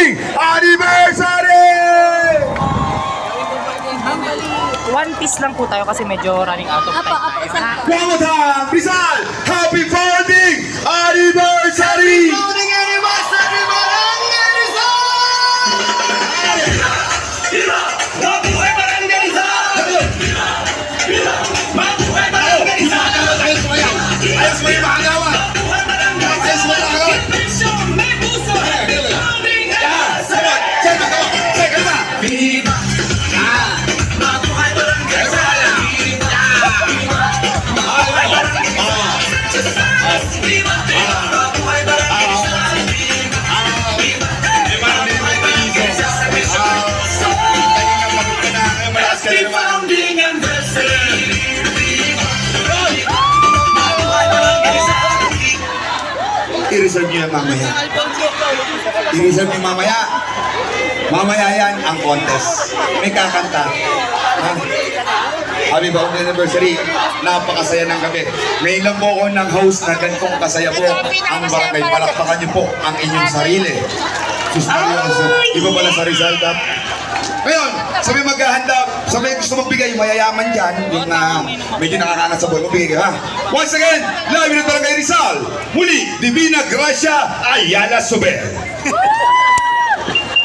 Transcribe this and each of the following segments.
founding anniversary! One piece lang po tayo kasi medyo running out of time tayo. One more time, Rizal! Happy founding anniversary! Founding anniversary, Barangay Rizal! Mabuhay Barangay Rizal! Mabuhay Barangay Rizal! Ayos mo yung makagawa! Ayos mo yung makagawa! May puso! Founding anniversary! Viva! Mabuhay Barangay Rizal! Mabuhay Barangay Rizal! Viva! Mabuhay Barangay Happy founding anniversary! I-reserve nyo yan mamaya. I-reserve nyo mamaya. Mamaya yan ang contest. May kakanta. Ha? Happy founding anniversary. Napakasaya ng gabi. Ngayon lang po ako ng host na ganitong kasaya po ang barangay. Palakpakan nyo po ang inyong sarili. Iba pala sa Rizal. Ngayon, sa may maghahanda, sa may gusto magbigay, mayayaman dyan, yung medyo nakakaangat sa buhay, magbigay kayo, ha? Once again, live na Barangay Rizal, muli, Divina Gracia Ayala Sober.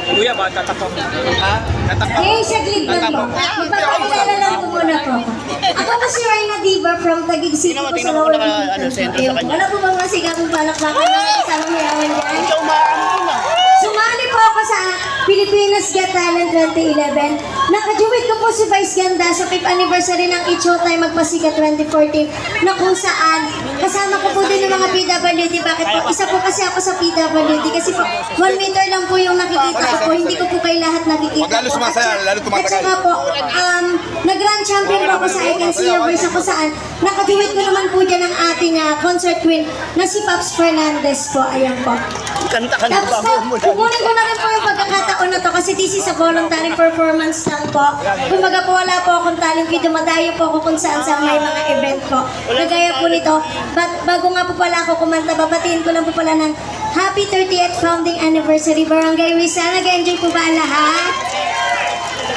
Kuya ba, tatakbo? Ha? Tatakbo? Eh, saglit lang po. Magpapakilala lang po muna po. Ako po si Reyna Diva from Taguig City po sa Lower Mindanao. Wala po bang masigabong palakpakan ng isang mayaman dyan? Sumali po ako sa Pilipinas Got Talent 2011. Nakajuwit ko po si Vice Ganda sa 5th anniversary ng It's Showtime Magpasikat 2014 na kung saan kasama ko po din ng mga PWD. Bakit po? Isa po kasi ako sa PWD kasi po 1 meter lang po yung nakikita ko po. Hindi ko po kay lahat nakikita Pag lalo sumasaya, lalo tumatagal. At saka po, nag-grand champion po ako sa I Can See Your Voice kung saan nakajuwit ko naman po dyan ang ating concert queen na si Paps Fernandez po. Ayan po. Tapos po, kukunin ko na rin po yung pagkakataon na to kasi this is a voluntary performance lang po. Kumbaga po wala po akong talent video, madayo po ako kung saan sa may mga event ko. Nagaya po nito, bago nga po pala ako kumanta, babatiin ko lang po pala ng Happy 30th Founding Anniversary Barangay Rizal. Nag-enjoy po ba ang lahat?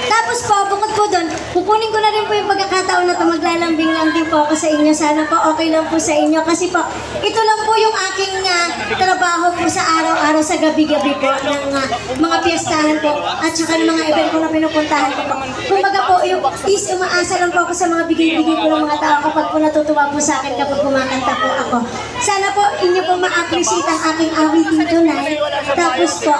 Tapos po, bukod po doon, kukunin ko na rin po yung pagkakataon na ito, maglalambing lang din po ako sa inyo. Sana po okay lang po sa inyo. Kasi po, ito lang po yung aking trabaho po sa araw-araw, sa gabi-gabi po ng mga piyestahan po at saka ng mga event ko na pinupuntahan ko po. Kumbaga po, umaasa lang po ako sa mga bigay-bigay ko ng mga tao kapag po natutuwa po sa akin kapag kumakanta po ako. Sana po, inyo po ma-appreciate ang aking awitin tonight. Tapos po,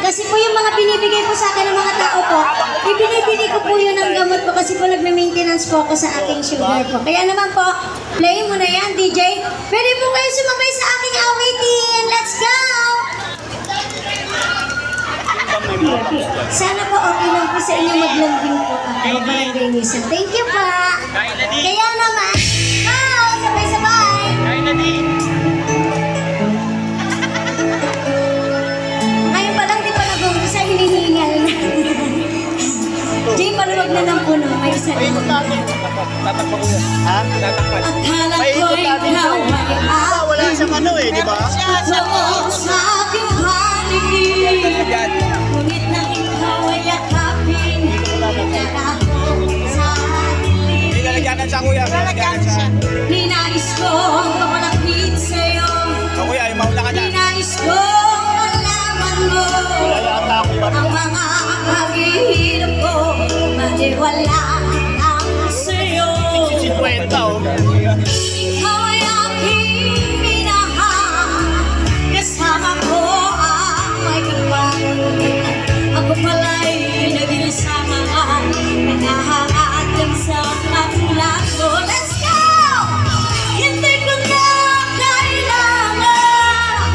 kasi po yung mga binibigay po sa akin ng mga tao po, ibinibili ko po yun ng gamot po kasi po nagme-maintenance po ako sa aking sugar po. Kaya naman po, play mo na yan, DJ. Pwede po kayo sumabay sa aking awitin. Let's go! Sana po okay lang po sa inyo maglambing po ako, Barangay Rizal. Thank you po. Kaya naman, sabay-sabay. Ngayon pa lang di pa nag-umpisa, hinihingal na. Jay, paluwag na lang po no, may isa rin. Tatakbo ko yan. Ha? Tatakbo. Akala ko ikaw ay Wala siyang ano eh, di ba? ako sa aking paligid. Ngunit nang ikaw ay yakapin, nagkala ko sa dilim. Nilalagyanan siya, kuya. Nilalagyanan siya. Ninais kong kamalapit sa'yo. Kuya, yung maula ka na. Ninais kong malaman mo ang mga paghihirap ko, maniwala lang sa'yo. 50 oh. Ikaw ay aking minahal, kasama ko ang may kapangin. Ako pala'y nag-isamaan, naghahangat lang sa kapulan ko. Let's go! Hindi ko na kailangan,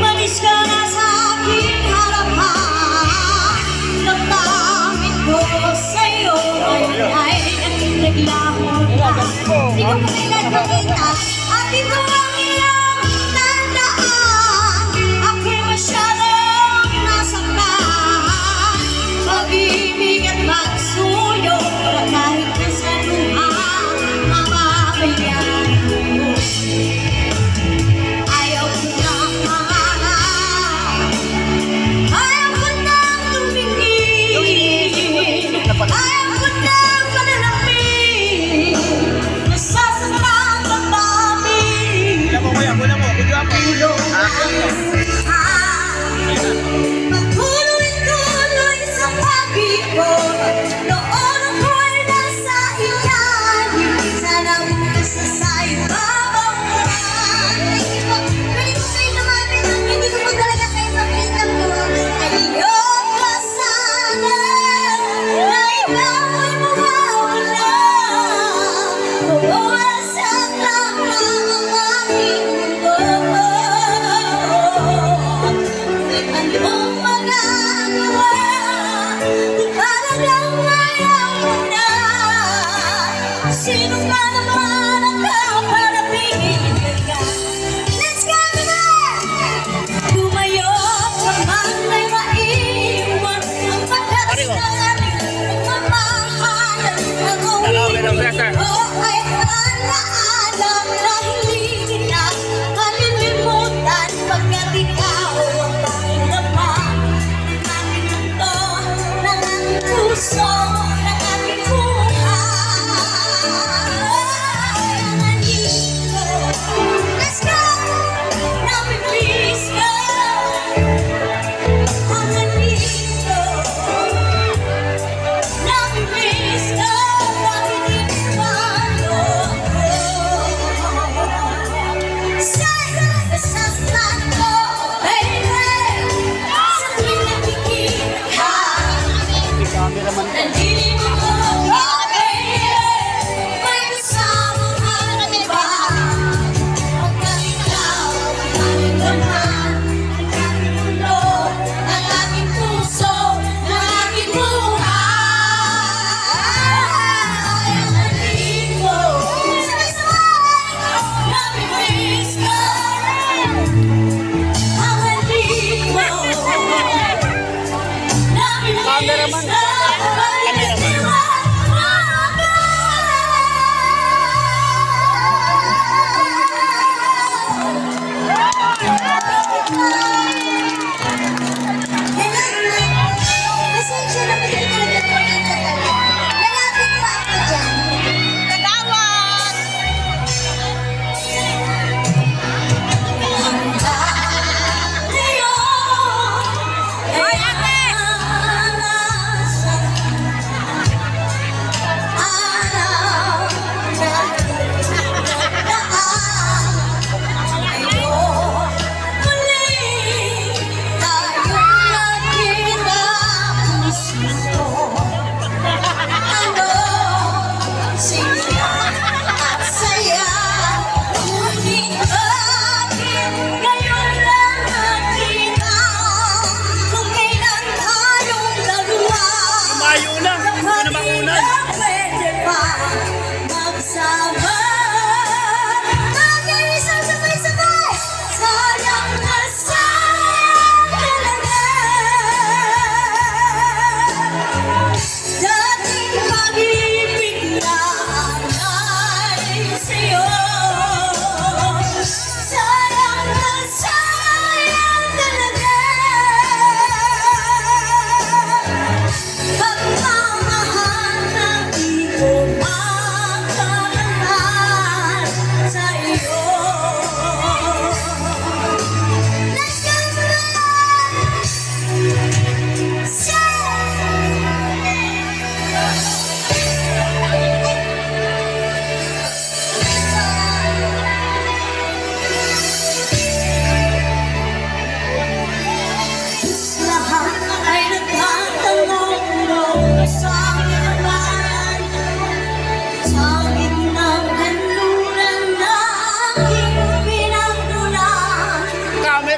manis ka na sa aking harapan. Natamit ko sa'yo ay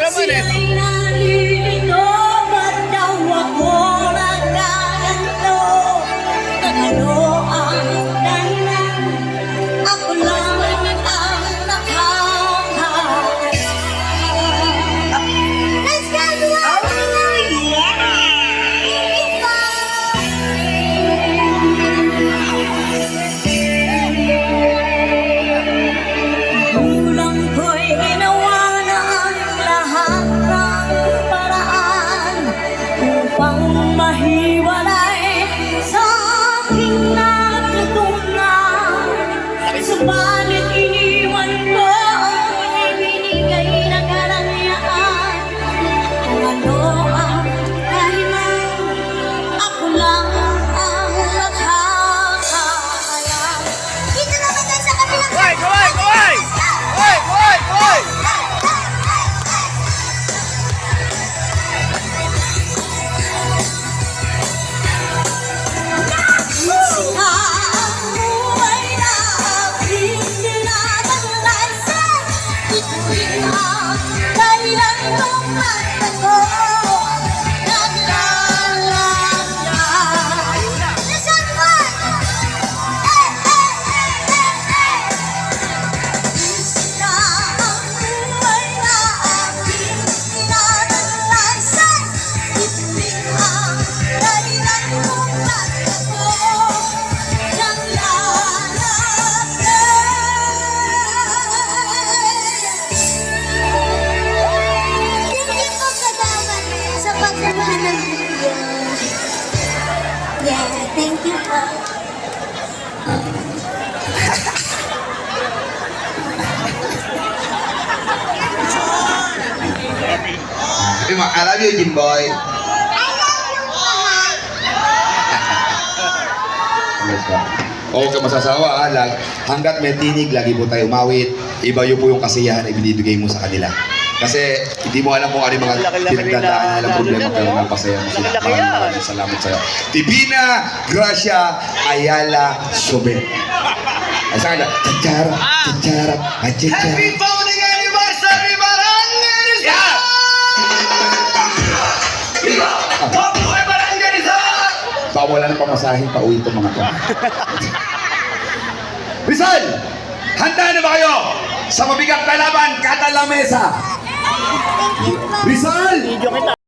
Sila'y nalilito, ba't daw ako nagkaganto? Ano ang dahilan? Ako lang ang nakakaalam. Let's go! Kulang ko'y ginawa na ang lahat ng paraan upang mahiwalay sa aking natutunan. Subalit iniwan ko ang ibinigay na karangyaan. Kung ano ang dahilan, ako lang ang nakakaalam. Dito naman tayo sa kabilang Yeah, thank you po. I love you, Jimboy. I love you po. Huwag ka masasawa, ha? Hanggat may tinig, lagi po tayo umawit. Iba yun po yung kasiyahan na ibinibigay mo sa kanila. Kasi hindi mo alam kung ano yung mga pinagdadaan nilang problema, pero napasaya mo sila. Maraming salamat sa'yo. Tibina Gracia Ayala Sobe. Ay, saan ka na? Chichara, chichara, ay chichara. Happy founding anniversary, Barangay Rizal! Mabuhay Barangay Rizal! Baka wala ng pamasahin pa uwi itong mga to. Rizal! Handa na ba kayo sa mabigat na laban kada lamesa? Thank you po. Rizal!